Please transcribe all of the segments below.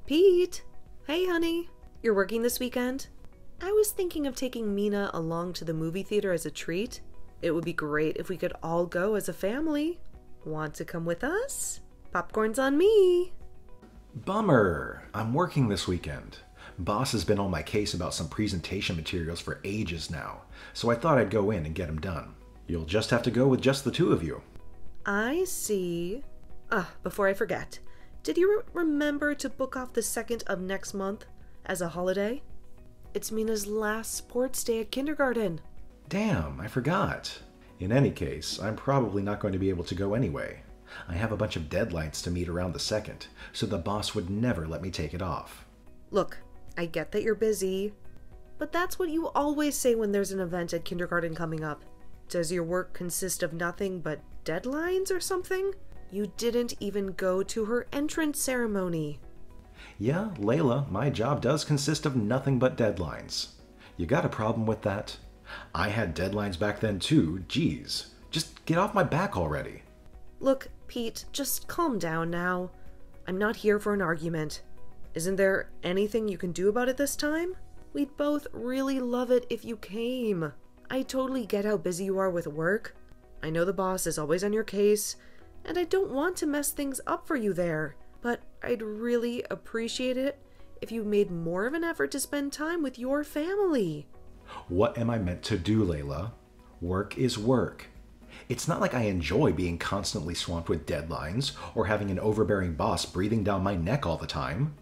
Pete! Hey, honey. You're working this weekend? I was thinking of taking Mina along to the movie theater as a treat. It would be great if we could all go as a family. Want to come with us? Popcorn's on me. Bummer. I'm working this weekend. Boss has been on my case about some presentation materials for ages now, so I thought I'd go in and get them done. You'll just have to go with just the two of you. I see. Before I forget, did you remember to book off the 2nd of next month as a holiday? It's Mina's last sports day at kindergarten. Damn, I forgot. In any case, I'm probably not going to be able to go anyway. I have a bunch of deadlines to meet around the 2nd, so the boss would never let me take it off. Look, I get that you're busy, but that's what you always say when there's an event at kindergarten coming up. Does your work consist of nothing but deadlines or something? You didn't even go to her entrance ceremony. Yeah, Layla, my job does consist of nothing but deadlines. You got a problem with that? I had deadlines back then too, geez. Just get off my back already. Look, Pete, just calm down now. I'm not here for an argument. Isn't there anything you can do about it this time? We'd both really love it if you came. I totally get how busy you are with work. I know the boss is always on your case, and I don't want to mess things up for you there, but I'd really appreciate it if you made more of an effort to spend time with your family. What am I meant to do, Layla? Work is work. It's not like I enjoy being constantly swamped with deadlines or having an overbearing boss breathing down my neck all the time.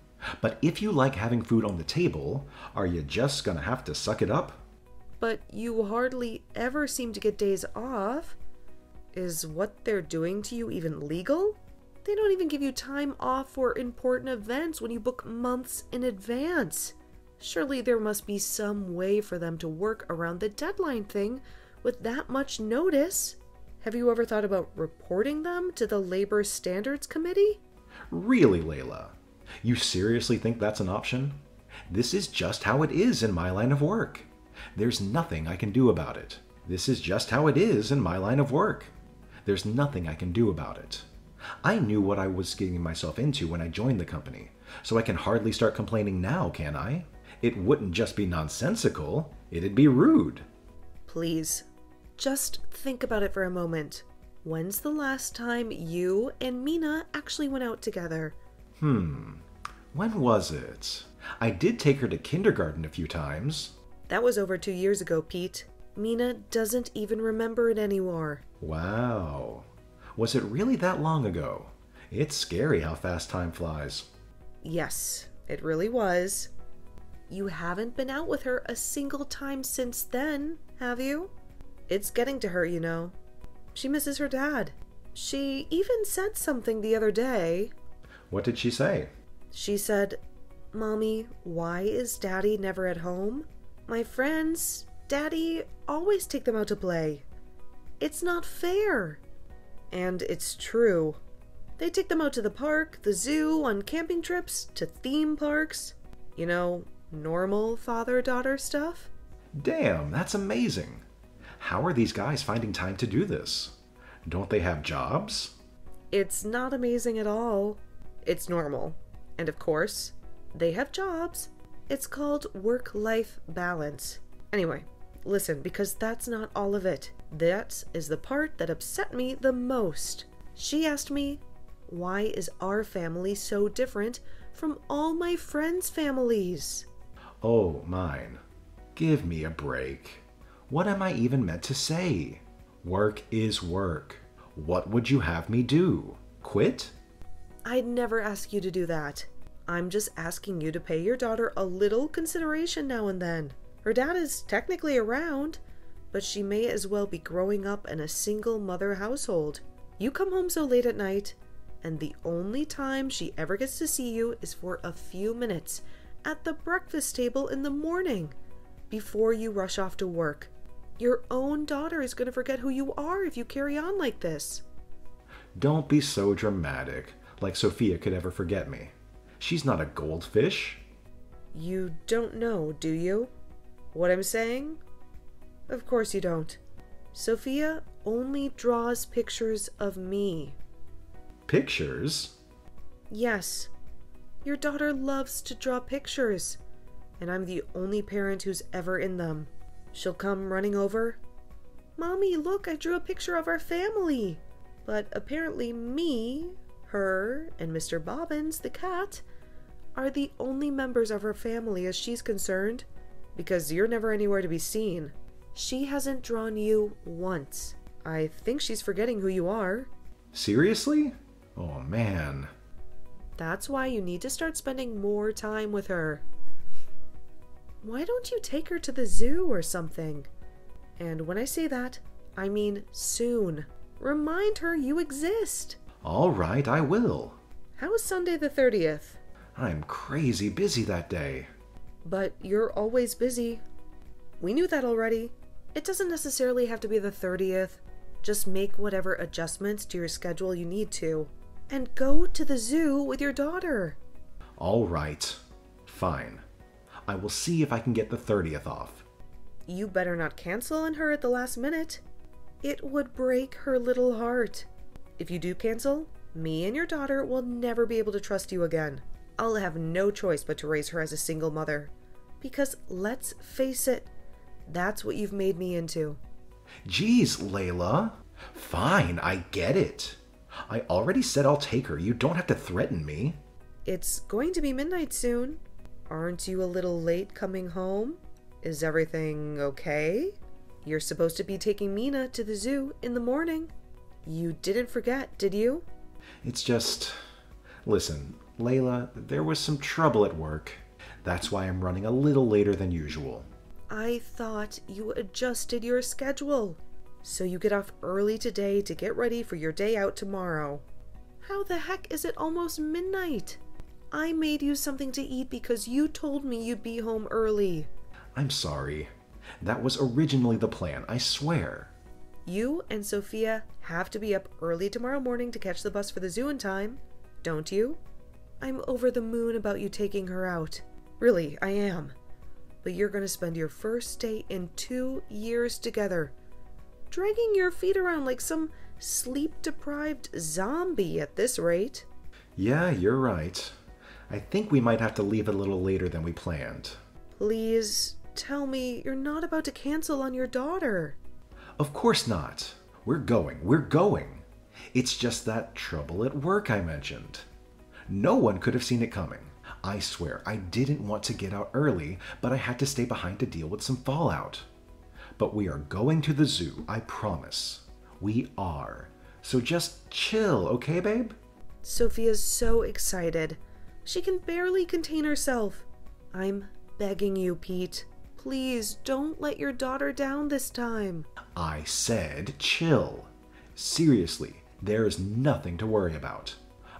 But if you like having food on the table, are you just gonna have to suck it up? But you hardly ever seem to get days off. Is what they're doing to you even legal? They don't even give you time off for important events when you book months in advance. Surely there must be some way for them to work around the deadline thing with that much notice. Have you ever thought about reporting them to the Labor Standards Committee? Really, Layla? You seriously think that's an option? This is just how it is in my line of work. There's nothing I can do about it. This is just how it is in my line of work. There's nothing I can do about it. I knew what I was getting myself into when I joined the company, so I can hardly start complaining now, can I? It wouldn't just be nonsensical, it'd be rude. Please, just think about it for a moment. When's the last time you and Mina actually went out together? When was it? I did take her to kindergarten a few times. That was over 2 years ago, Pete. Mina doesn't even remember it anymore. Wow. Was it really that long ago? It's scary how fast time flies. Yes, it really was. You haven't been out with her a single time since then, have you? It's getting to her, you know. She misses her dad. She even said something the other day. What did she say? She said, "Mommy, why is Daddy never at home? My friends, Daddy always take them out to play. It's not fair." And it's true. They take them out to the park, the zoo, on camping trips, to theme parks. You know, normal father-daughter stuff. Damn, that's amazing. How are these guys finding time to do this? Don't they have jobs? It's not amazing at all. It's normal. And of course, they have jobs. It's called work-life balance. Anyway, listen, because that's not all of it. That is the part that upset me the most. She asked me, why is our family so different from all my friends' families? Oh, mine. Give me a break. What am I even meant to say? Work is work. What would you have me do? Quit? I'd never ask you to do that. I'm just asking you to pay your daughter a little consideration now and then. Her dad is technically around, but she may as well be growing up in a single mother household. You come home so late at night, and the only time she ever gets to see you is for a few minutes at the breakfast table in the morning before you rush off to work. Your own daughter is going to forget who you are if you carry on like this. Don't be so dramatic, like Sophia could ever forget me. She's not a goldfish. You don't know, do you? What I'm saying? Of course you don't. Sophia only draws pictures of me. Pictures? Yes. Your daughter loves to draw pictures, and I'm the only parent who's ever in them. She'll come running over. Mommy, look, I drew a picture of our family. But apparently me, her, and Mr. Bobbins, the cat, are the only members of her family as she's concerned, because you're never anywhere to be seen. She hasn't drawn you once. I think she's forgetting who you are. Seriously? Oh man. That's why you need to start spending more time with her. Why don't you take her to the zoo or something? And when I say that, I mean soon. Remind her you exist. All right, I will. How is Sunday the 30th? I'm crazy busy that day. But you're always busy. We knew that already. It doesn't necessarily have to be the 30th. Just make whatever adjustments to your schedule you need to. And go to the zoo with your daughter. All right. Fine. I will see if I can get the 30th off. You better not cancel on her at the last minute. It would break her little heart. If you do cancel, me and your daughter will never be able to trust you again. I'll have no choice but to raise her as a single mother. Because let's face it, that's what you've made me into. Geez, Layla. Fine, I get it. I already said I'll take her. You don't have to threaten me. It's going to be midnight soon. Aren't you a little late coming home? Is everything okay? You're supposed to be taking Mina to the zoo in the morning. You didn't forget, did you? It's just... Listen, Layla, there was some trouble at work. That's why I'm running a little later than usual. I thought you adjusted your schedule, so you get off early today to get ready for your day out tomorrow. How the heck is it almost midnight? I made you something to eat because you told me you'd be home early. I'm sorry. That was originally the plan, I swear. You and Sophia have to be up early tomorrow morning to catch the bus for the zoo in time, don't you? I'm over the moon about you taking her out. Really, I am. But you're going to spend your first day in 2 years together, dragging your feet around like some sleep-deprived zombie at this rate. Yeah, you're right. I think we might have to leave a little later than we planned. Please tell me you're not about to cancel on your daughter. Of course not. We're going. It's just that trouble at work I mentioned. No one could have seen it coming. I swear, I didn't want to get out early, but I had to stay behind to deal with some fallout. But we are going to the zoo, I promise. We are. So just chill, okay, babe? Sophia's so excited. She can barely contain herself. I'm begging you, Pete. Please don't let your daughter down this time. I said chill. Seriously, there is nothing to worry about.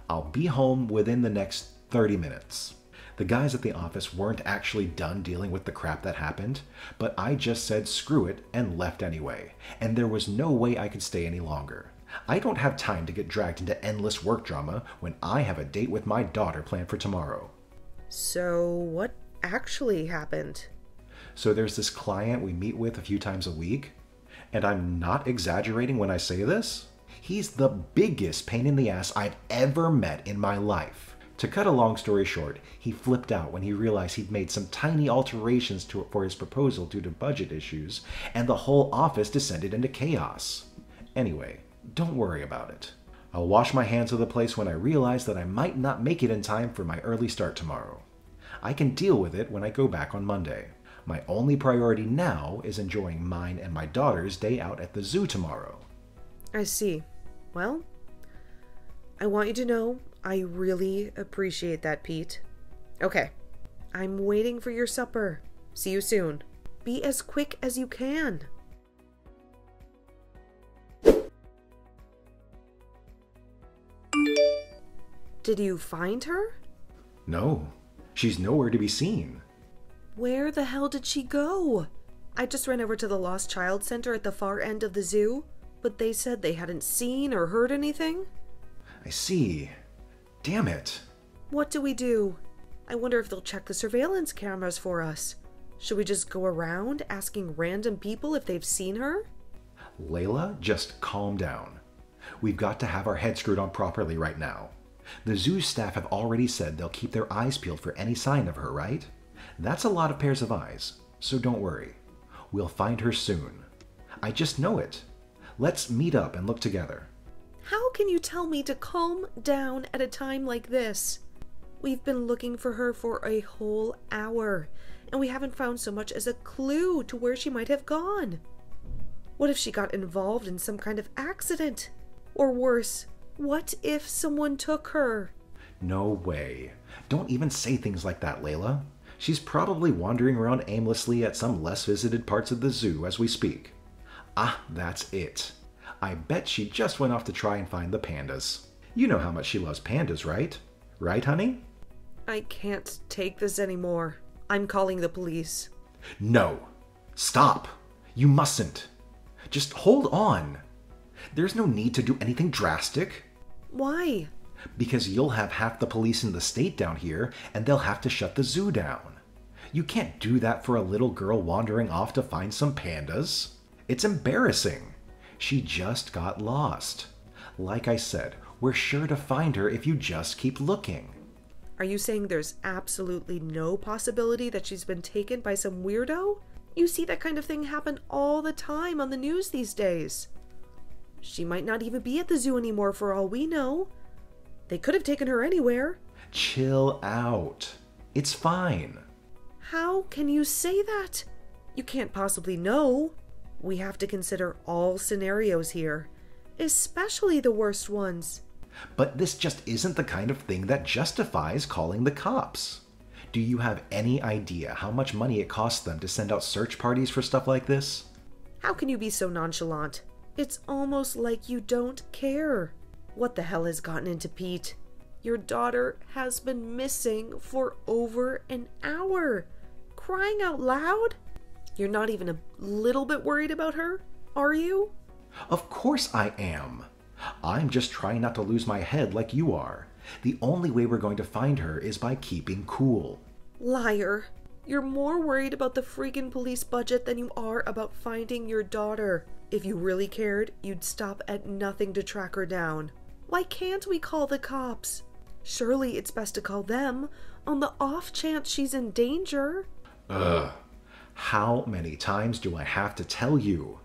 I'll be home within the next 30 minutes. The guys at the office weren't actually done dealing with the crap that happened, but I just said screw it and left anyway, and there was no way I could stay any longer. I don't have time to get dragged into endless work drama when I have a date with my daughter planned for tomorrow. So what actually happened? So there's this client we meet with a few times a week, and I'm not exaggerating when I say this. He's the biggest pain in the ass I've ever met in my life. To cut a long story short, he flipped out when he realized he'd made some tiny alterations for his proposal due to budget issues, and the whole office descended into chaos. Anyway, don't worry about it. I'll wash my hands of the place when I realize that I might not make it in time for my early start tomorrow. I can deal with it when I go back on Monday. My only priority now is enjoying mine and my daughter's day out at the zoo tomorrow. I see. Well, I want you to know I really appreciate that, Pete. Okay, I'm waiting for your supper. See you soon. Be as quick as you can. Did you find her? No, she's nowhere to be seen. Where the hell did she go? I just ran over to the Lost Child Center at the far end of the zoo, but they said they hadn't seen or heard anything. I see. Damn it. What do we do? I wonder if they'll check the surveillance cameras for us. Should we just go around asking random people if they've seen her? Layla, just calm down. We've got to have our head screwed on properly right now. The zoo staff have already said they'll keep their eyes peeled for any sign of her, right? That's a lot of pairs of eyes, so don't worry. We'll find her soon. I just know it. Let's meet up and look together. How can you tell me to calm down at a time like this? We've been looking for her for a whole hour, and we haven't found so much as a clue to where she might have gone. What if she got involved in some kind of accident? Or worse, what if someone took her? No way. Don't even say things like that, Layla. She's probably wandering around aimlessly at some less visited parts of the zoo as we speak. Ah, that's it. I bet she just went off to try and find the pandas. You know how much she loves pandas, right? Right, honey? I can't take this anymore. I'm calling the police. No. Stop. You mustn't. Just hold on. There's no need to do anything drastic. Why? Because you'll have half the police in the state down here, and they'll have to shut the zoo down. You can't do that for a little girl wandering off to find some pandas. It's embarrassing. She just got lost. Like I said, we're sure to find her if you just keep looking. Are you saying there's absolutely no possibility that she's been taken by some weirdo? You see that kind of thing happen all the time on the news these days. She might not even be at the zoo anymore for all we know. They could have taken her anywhere. Chill out. It's fine. How can you say that? You can't possibly know. We have to consider all scenarios here, especially the worst ones. But this just isn't the kind of thing that justifies calling the cops. Do you have any idea how much money it costs them to send out search parties for stuff like this? How can you be so nonchalant? It's almost like you don't care. What the hell has gotten into Pete? Your daughter has been missing for over an hour. Crying out loud? You're not even a little bit worried about her, are you? Of course I am. I'm just trying not to lose my head like you are. The only way we're going to find her is by keeping cool. Liar. You're more worried about the freaking police budget than you are about finding your daughter. If you really cared, you'd stop at nothing to track her down. Why can't we call the cops? Surely it's best to call them on the off chance she's in danger. Ugh. How many times do I have to tell you?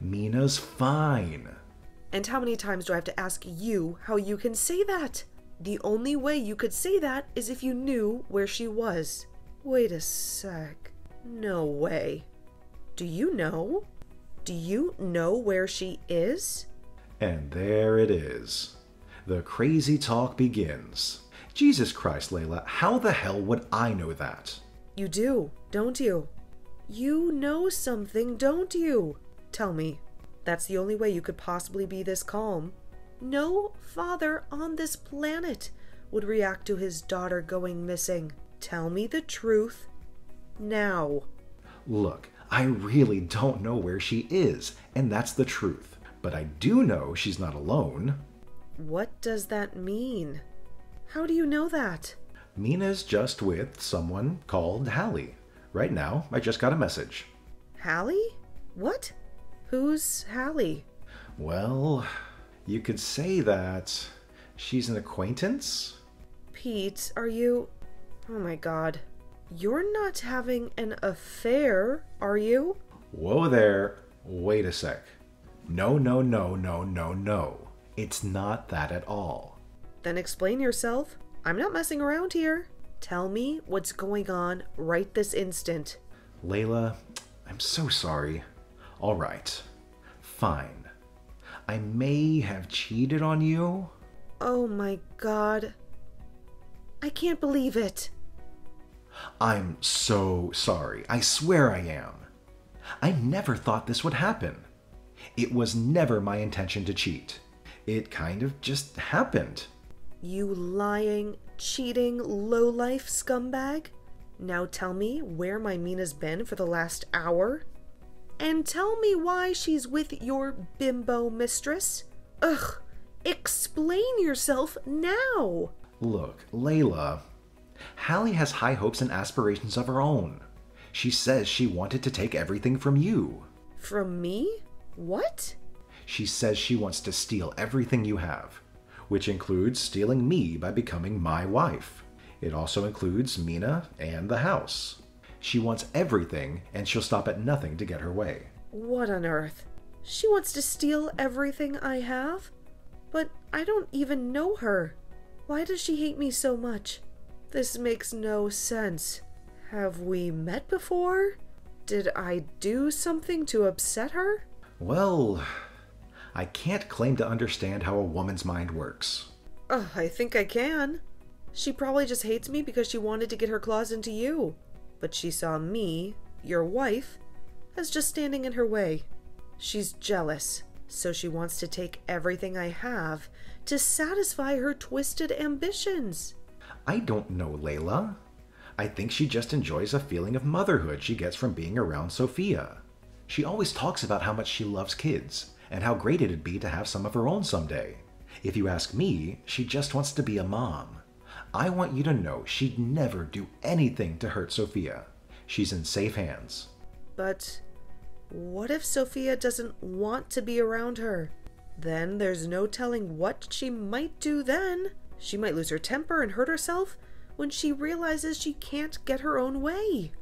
Mina's fine. And how many times do I have to ask you how you can say that? The only way you could say that is if you knew where she was. Wait a sec. No way. Do you know? Do you know where she is? And there it is. The crazy talk begins. Jesus Christ, Layla, how the hell would I know that? You do, don't you? You know something, don't you? Tell me. That's the only way you could possibly be this calm. No father on this planet would react to his daughter going missing. Tell me the truth now. Look, I really don't know where she is, and that's the truth. But I do know she's not alone. What does that mean? How do you know that? Mina's just with someone called Hallie. Right now, I just got a message. Hallie? What? Who's Hallie? Well, you could say that she's an acquaintance. Pete, are you... Oh my god. You're not having an affair, are you? Whoa there. Wait a sec. No, no, no, no, no, no. It's not that at all. Then explain yourself. I'm not messing around here. Tell me what's going on right this instant. Layla, I'm so sorry. All right. Fine. I may have cheated on you. Oh my god. I can't believe it. I'm so sorry. I swear I am. I never thought this would happen. It was never my intention to cheat. It kind of just happened. You lying, cheating, lowlife scumbag. Now tell me where my Mina's been for the last hour. And tell me why she's with your bimbo mistress. Ugh, explain yourself now. Look, Layla, Hallie has high hopes and aspirations of her own. She says she wanted to take everything from you. From me? What? She says she wants to steal everything you have. which includes stealing me by becoming my wife. It also includes Mina and the house. She wants everything, and she'll stop at nothing to get her way. What on earth? She wants to steal everything I have? But I don't even know her. Why does she hate me so much? This makes no sense. Have we met before? Did I do something to upset her? Well, I can't claim to understand how a woman's mind works. I think I can. She probably just hates me because she wanted to get her claws into you. But she saw me, your wife, as just standing in her way. She's jealous, so she wants to take everything I have to satisfy her twisted ambitions. I don't know, Layla. I think she just enjoys a feeling of motherhood she gets from being around Sophia. She always talks about how much she loves kids, and how great it'd be to have some of her own someday. If you ask me, she just wants to be a mom. I want you to know she'd never do anything to hurt Sophia. She's in safe hands. But what if Sophia doesn't want to be around her? Then there's no telling what she might do then. She might lose her temper and hurt herself when she realizes she can't get her own way.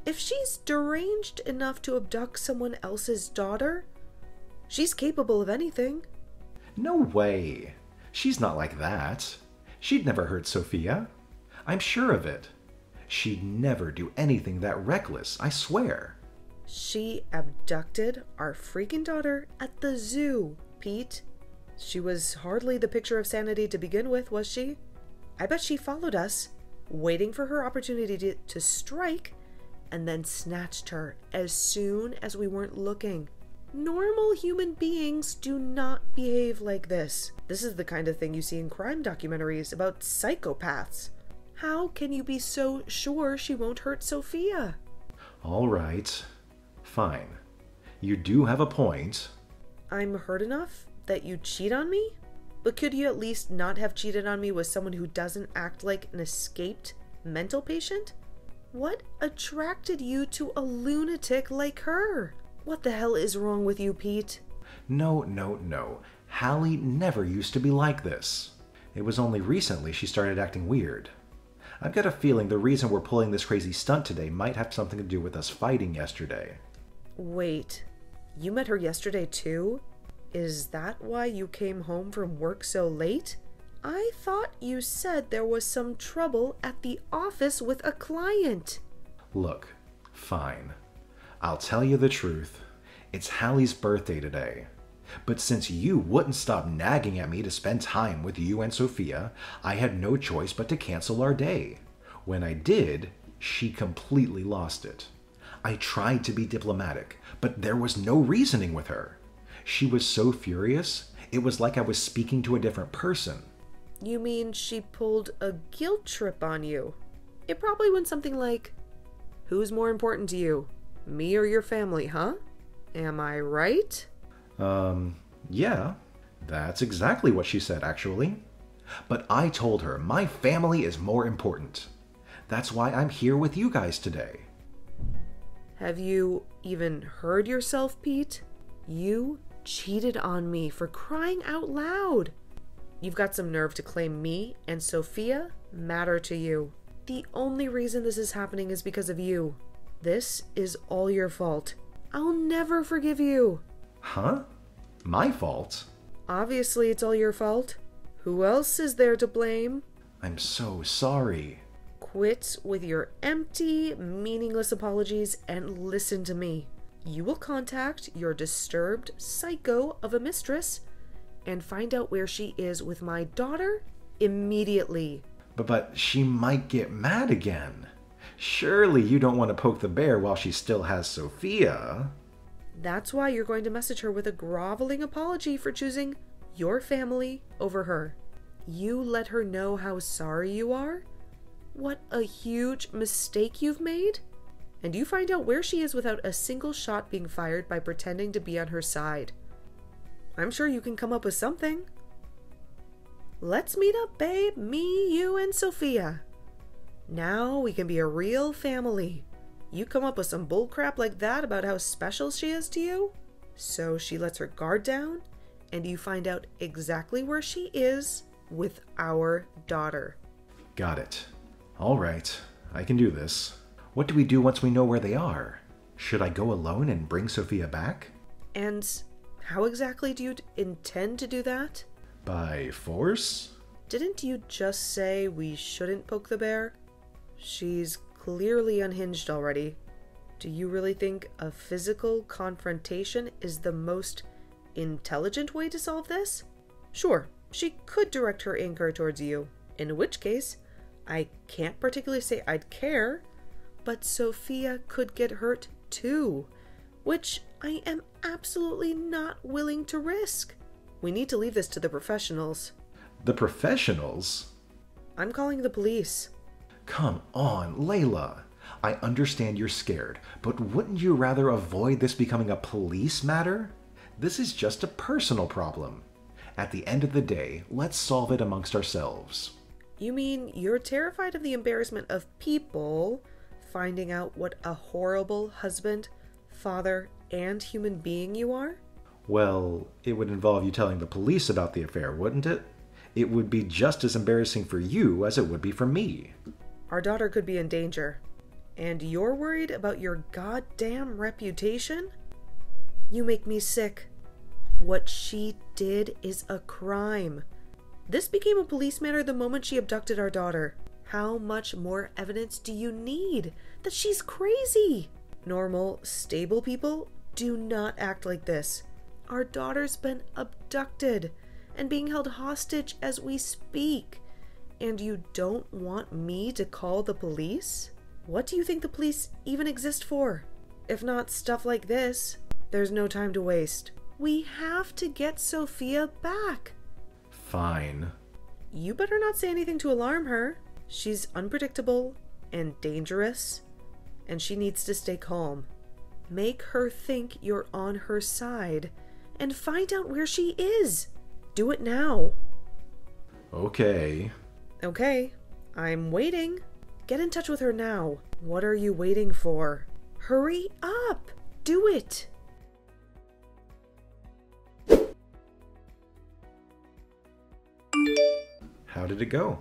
If she's deranged enough to abduct someone else's daughter, she's capable of anything. No way. She's not like that. She'd never hurt Sophia. I'm sure of it. She'd never do anything that reckless, I swear. She abducted our freaking daughter at the zoo, Pete. She was hardly the picture of sanity to begin with, was she? I bet she followed us, waiting for her opportunity to strike, and then snatched her as soon as we weren't looking. Normal human beings do not behave like this. This is the kind of thing you see in crime documentaries about psychopaths. How can you be so sure she won't hurt Sophia? All right. Fine. You do have a point. I'm hurt enough that you cheat on me? But could you at least not have cheated on me with someone who doesn't act like an escaped mental patient? What attracted you to a lunatic like her? What the hell is wrong with you, Pete? No. Hallie never used to be like this. It was only recently she started acting weird. I've got a feeling the reason we're pulling this crazy stunt today might have something to do with us fighting yesterday. Wait, you met her yesterday too? Is that why you came home from work so late? I thought you said there was some trouble at the office with a client. Look, fine. I'll tell you the truth. It's Hallie's birthday today. But since you wouldn't stop nagging at me to spend time with you and Sophia, I had no choice but to cancel our day. When I did, she completely lost it. I tried to be diplomatic, but there was no reasoning with her. She was so furious, it was like I was speaking to a different person. You mean she pulled a guilt trip on you? It probably went something like, "Who's more important to you, me or your family, huh? Am I right?" Yeah, that's exactly what she said, actually. But I told her my family is more important. That's why I'm here with you guys today. Have you even heard yourself, Pete? You cheated on me, for crying out loud. You've got some nerve to claim me and Sophia matter to you. The only reason this is happening is because of you. This is all your fault. I'll never forgive you. Huh? My fault? Obviously it's all your fault. Who else is there to blame? I'm so sorry. Quit with your empty, meaningless apologies and listen to me. You will contact your disturbed psycho of a mistress and find out where she is with my daughter immediately. But she might get mad again. Surely you don't want to poke the bear while she still has Sophia. That's why you're going to message her with a groveling apology for choosing your family over her. You let her know how sorry you are, what a huge mistake you've made, and you find out where she is without a single shot being fired by pretending to be on her side. I'm sure you can come up with something. Let's meet up, babe. Me, you, and Sophia. Now we can be a real family. You come up with some bullcrap like that about how special she is to you, so she lets her guard down, and you find out exactly where she is with our daughter. Got it. All right, I can do this. What do we do once we know where they are? Should I go alone and bring Sophia back? And how exactly do you intend to do that? By force? Didn't you just say we shouldn't poke the bear? She's clearly unhinged already. Do you really think a physical confrontation is the most intelligent way to solve this? Sure, she could direct her anger towards you, in which case, I can't particularly say I'd care, but Sophia could get hurt too, which I am absolutely not willing to risk. We need to leave this to the professionals. The professionals? I'm calling the police. Come on, Layla. I understand you're scared, but wouldn't you rather avoid this becoming a police matter? This is just a personal problem. At the end of the day, let's solve it amongst ourselves. You mean you're terrified of the embarrassment of people finding out what a horrible husband, father, and human being you are? Well, it would involve you telling the police about the affair, wouldn't it? It would be just as embarrassing for you as it would be for me. Our daughter could be in danger. And you're worried about your goddamn reputation? You make me sick. What she did is a crime. This became a police matter the moment she abducted our daughter. How much more evidence do you need that she's crazy? Normal, stable people do not act like this. Our daughter's been abducted and being held hostage as we speak. And you don't want me to call the police? What do you think the police even exist for? If not stuff like this, there's no time to waste. We have to get Sophia back. Fine. You better not say anything to alarm her. She's unpredictable and dangerous, and she needs to stay calm. Make her think you're on her side and find out where she is. Do it now. Okay. Okay, I'm waiting. Get in touch with her now. What are you waiting for? Hurry up! Do it! How did it go?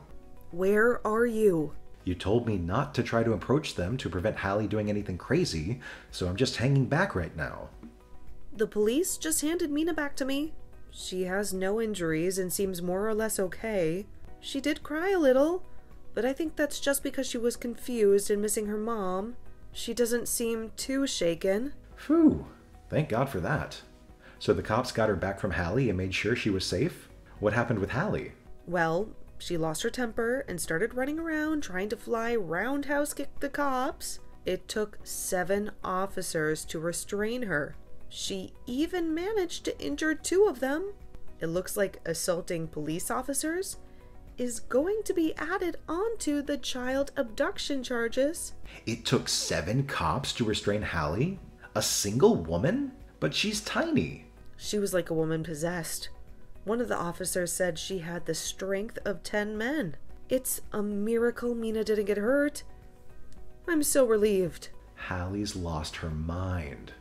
Where are you? You told me not to try to approach them to prevent Hallie doing anything crazy, so I'm just hanging back right now. The police just handed Mina back to me. She has no injuries and seems more or less okay. She did cry a little, but I think that's just because she was confused and missing her mom. She doesn't seem too shaken. Phew, thank God for that. So the cops got her back from Hallie and made sure she was safe? What happened with Hallie? Well, she lost her temper and started running around trying to fly roundhouse kick the cops. It took 7 officers to restrain her. She even managed to injure 2 of them. It looks like assaulting police officers is going to be added onto the child abduction charges. It took 7 cops to restrain Hallie? A single woman? But she's tiny. She was like a woman possessed. One of the officers said she had the strength of 10 men. It's a miracle Mina didn't get hurt. I'm so relieved. Hallie's lost her mind.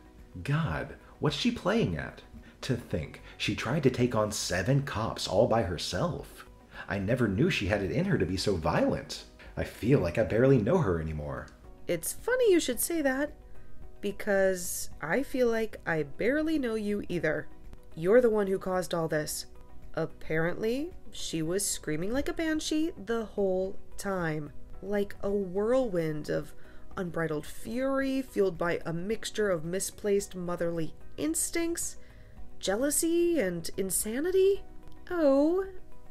God, what's she playing at? To think, she tried to take on 7 cops all by herself. I never knew she had it in her to be so violent. I feel like I barely know her anymore. It's funny you should say that, because I feel like I barely know you either. You're the one who caused all this. Apparently, she was screaming like a banshee the whole time, like a whirlwind of unbridled fury fueled by a mixture of misplaced motherly instincts, jealousy, and insanity. Oh,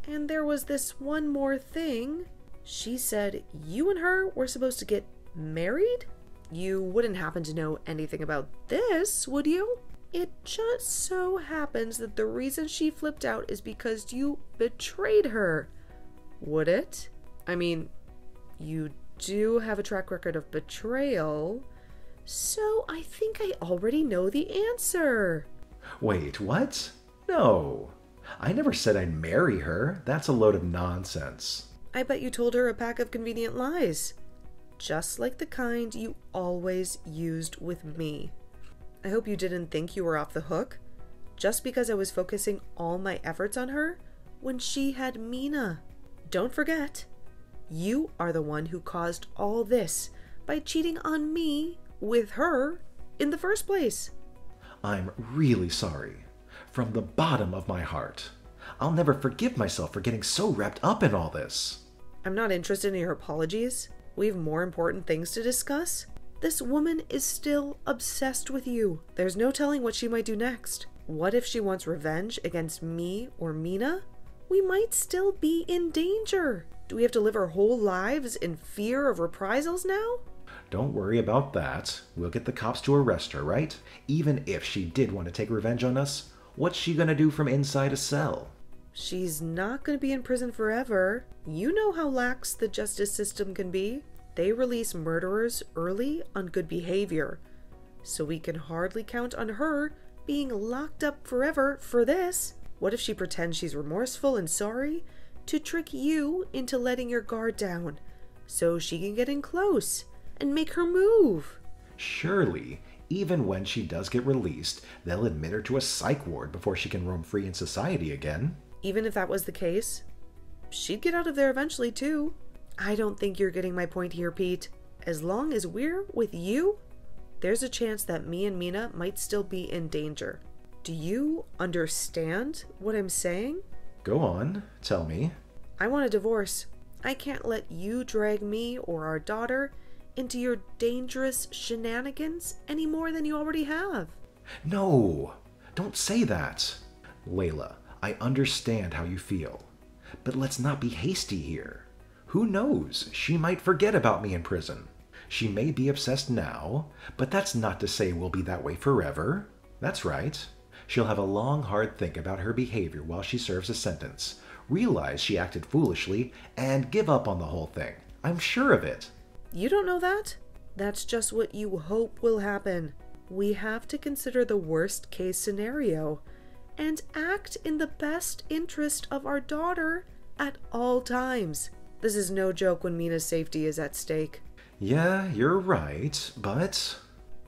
and there was this one more thing. She said you and her were supposed to get married? You wouldn't happen to know anything about this, would you? It just so happens that the reason she flipped out is because you betrayed her. Would it? I mean, you do have a track record of betrayal, so I think I already know the answer. Wait, what? No. I never said I'd marry her. That's a load of nonsense. I bet you told her a pack of convenient lies. Just like the kind you always used with me. I hope you didn't think you were off the hook. Just because I was focusing all my efforts on her when she had Mina. Don't forget, you are the one who caused all this by cheating on me with her in the first place. I'm really sorry. From the bottom of my heart. I'll never forgive myself for getting so wrapped up in all this. I'm not interested in your apologies. We have more important things to discuss. This woman is still obsessed with you. There's no telling what she might do next. What if she wants revenge against me or Mina? We might still be in danger. Do we have to live our whole lives in fear of reprisals now? Don't worry about that. We'll get the cops to arrest her, right? Even if she did want to take revenge on us, what's she gonna do from inside a cell? She's not going to be in prison forever. You know how lax the justice system can be. They release murderers early on good behavior. So we can hardly count on her being locked up forever for this. What if she pretends she's remorseful and sorry to trick you into letting your guard down so she can get in close and make her move? Surely, even when she does get released, they'll admit her to a psych ward before she can roam free in society again. Even if that was the case, she'd get out of there eventually too. I don't think you're getting my point here, Pete. As long as we're with you, there's a chance that me and Mina might still be in danger. Do you understand what I'm saying? Go on, tell me. I want a divorce. I can't let you drag me or our daughter into your dangerous shenanigans any more than you already have. No, don't say that. Layla, I understand how you feel, but let's not be hasty here. Who knows? She might forget about me in prison. She may be obsessed now, but that's not to say we'll be that way forever. That's right. She'll have a long, hard think about her behavior while she serves a sentence, realize she acted foolishly, and give up on the whole thing. I'm sure of it. You don't know that? That's just what you hope will happen. We have to consider the worst case scenario and act in the best interest of our daughter at all times. This is no joke when Mina's safety is at stake. Yeah, you're right, but...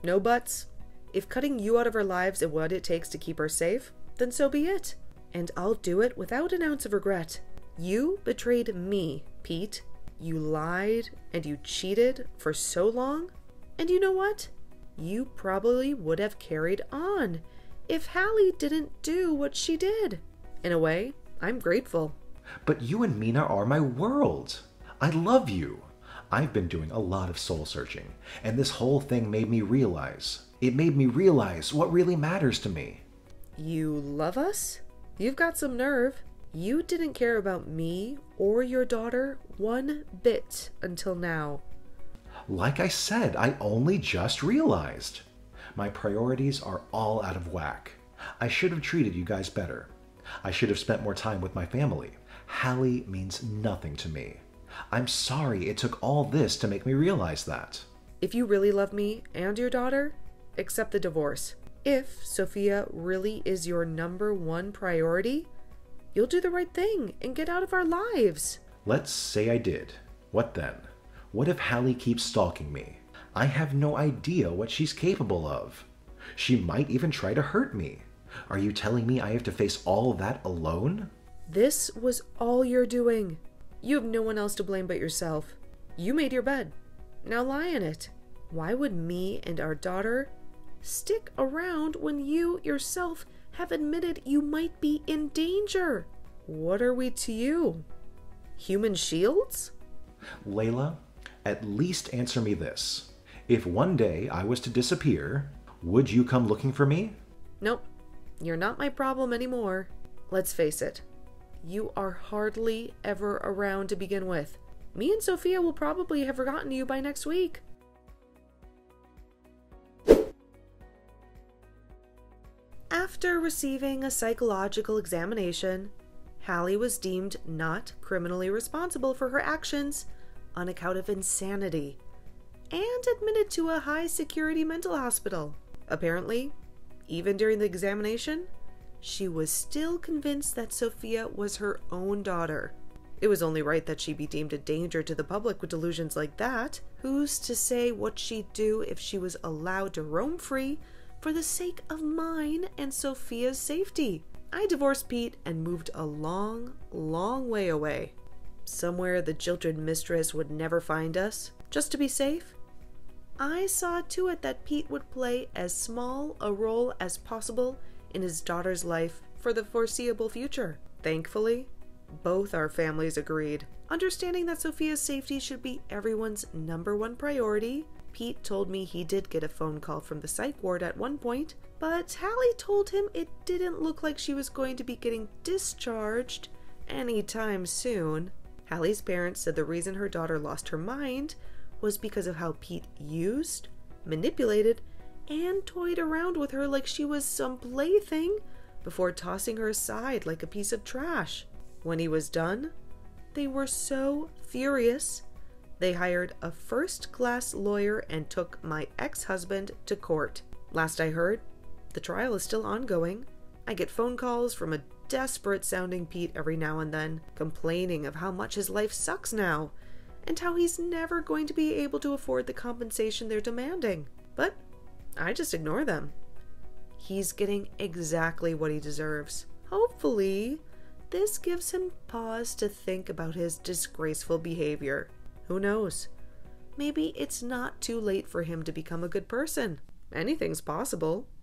No buts. If cutting you out of our lives is what it takes to keep her safe, then so be it. And I'll do it without an ounce of regret. You betrayed me, Pete. You lied and you cheated for so long. And you know what? You probably would have carried on if Hallie didn't do what she did. In a way, I'm grateful. But you and Mina are my world. I love you. I've been doing a lot of soul searching, and this whole thing made me realize. It made me realize what really matters to me. You love us? You've got some nerve. You didn't care about me or your daughter one bit until now. Like I said, I only just realized. My priorities are all out of whack. I should have treated you guys better. I should have spent more time with my family. Hallie means nothing to me. I'm sorry it took all this to make me realize that. If you really love me and your daughter, accept the divorce. If Sophia really is your #1 priority, you'll do the right thing and get out of our lives. Let's say I did. What then? What if Hallie keeps stalking me? I have no idea what she's capable of. She might even try to hurt me. Are you telling me I have to face all that alone? This was all you're doing. You have no one else to blame but yourself. You made your bed. Now lie in it. Why would me and our daughter stick around when you yourself have admitted you might be in danger? What are we to you? Human shields? Layla, at least answer me this. If one day I was to disappear, would you come looking for me? Nope. You're not my problem anymore. Let's face it. You are hardly ever around to begin with. Me and Sophia will probably have forgotten you by next week. After receiving a psychological examination, Hallie was deemed not criminally responsible for her actions on account of insanity and admitted to a high-security mental hospital. Apparently, even during the examination, she was still convinced that Sophia was her own daughter. It was only right that she be deemed a danger to the public with delusions like that. Who's to say what she'd do if she was allowed to roam free for the sake of mine and Sophia's safety? I divorced Pete and moved a long, long way away. Somewhere the jilted mistress would never find us. Just to be safe, I saw to it that Pete would play as small a role as possible in his daughter's life for the foreseeable future. Thankfully, both our families agreed. Understanding that Sophia's safety should be everyone's #1 priority, Pete told me he did get a phone call from the psych ward at one point, but Hallie told him it didn't look like she was going to be getting discharged anytime soon. Hallie's parents said the reason her daughter lost her mind was because of how Pete used, manipulated, and toyed around with her like she was some plaything before tossing her aside like a piece of trash. When he was done, they were so furious, they hired a first-class lawyer and took my ex-husband to court. Last I heard, the trial is still ongoing. I get phone calls from a desperate-sounding Pete every now and then, complaining of how much his life sucks now, and how he's never going to be able to afford the compensation they're demanding. But I just ignore them. He's getting exactly what he deserves. Hopefully, this gives him pause to think about his disgraceful behavior. Who knows? Maybe it's not too late for him to become a good person. Anything's possible.